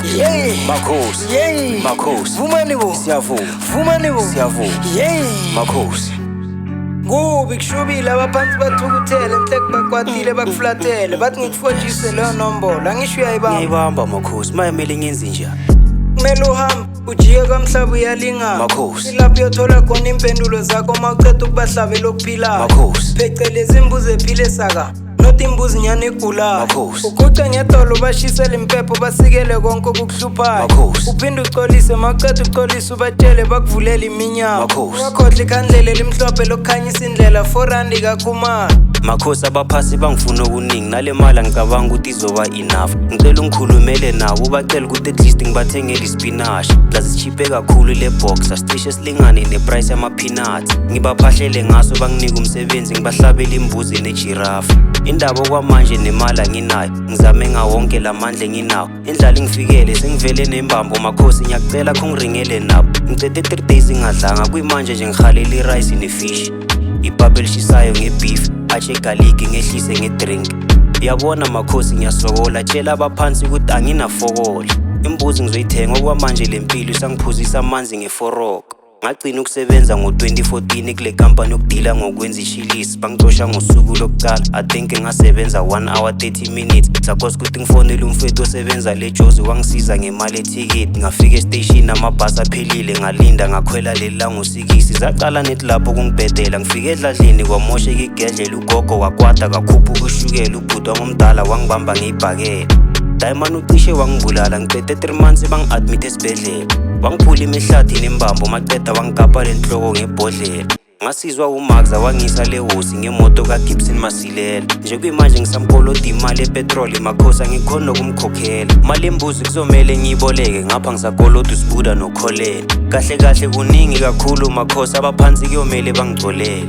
Yey Makhosi, Yey Makhosi, Vumani bo siyavuma, Vumani bo siyavuma, Yey Makhosi. Kubi kushubile abaphansi bathukuthele enhleke bakwatile bakuflathele bathi ngikufojise leyo nombolo angisho uyayibamba Ngiyayibamba Makhosi, mayemele ngenze njani? kumele uhambe ujiye kamhlaba uyalingana Makhosi. ilapho uyothola khona impendulo zakho uma uceda ukubahlabela okuphilayo Makhosi. phecelezi imbuzi ephile saka not imbuzi nyane egulayo Makhosi. uguce ngedolo bashisele impepho basikele konke okukuhluphayo Makhosi. uphinde ucolise mawuceda ucolise ubatshele bakuvulele iminyango Makhosi. ungakhohlwa ikhandlela elimhlophe lokukhanyisa indlela 4 randi kakhumalo Makhosi abaphasi bangifuna okuningi nale mali angicabanga ukuthi izoba enough. Ngicela ungikhulumele nawo ubacela ukuthi at least ngibathengele ispinash. Lazisichipe kakhulu le box asicishe silingane neprice yama-peanuts. Ngibaphahlele ngaso banginike umsebenzi ngibahlabele imbuzi nejirafa. Indaba kwamanje nemali anginayo ngizame ngawonke lamandla enginawo. Indlala ingifikele sengivele nembambo Makhosi ngiyacela khongiringele nabo. Ngicede 3 days ngadlanga kuyimanje nje ngihalela irice nefish. Ibhabhe lishisayo ngebeef ache garlic ngehlise ngedrink. Yabona Makhosi ngiyasokola tshela abaphansi ukuthi anginafokola. Imbuzi ngizoyithenga okwamanje lempilo isangiphuzisa amanzi ngeforoko. Ngagcina ukusebenza ngo-2014 kule company yokudila ngokwenza ishilisi bangicosha ngosuku lokuqala. I think ngasebenza 1 hour 30 minutes sakhosi ukuthi ngifonele umfethu osebenza le Jozi wangisiza ngemali ethiketi. Ngafika estation amabhasi aphelile ngalinda ngakhwela leli langosikisi zacala nethi lapho kungibhedela. Ngifike edladleni kwamosheka igedlela ugogo wakwata kakhupha ushukela ubhuti wangomdala wangibamba ngeyibhakela. Diamond ucishe wangibulala ngicede 3 months bangi-admit esibhedlela. Wangiphula imihlathi nembambo maceda wangigabha lenhloko ngebhodlela. Ngasizwa uMaxa wangisa le hosi ngemoto kaGibson Masilela. Nje kuyimanje ngisamkoloda imali epetrol Makhosi angikhona ukumkhokhela. Mali embuzi kuzomele ngiyiboleke ngapha ngisakoloda uSibuda noKholeni. Kahle kahle kuningi kakhulu Makhosi abaphansi kuyomele bangigcolele.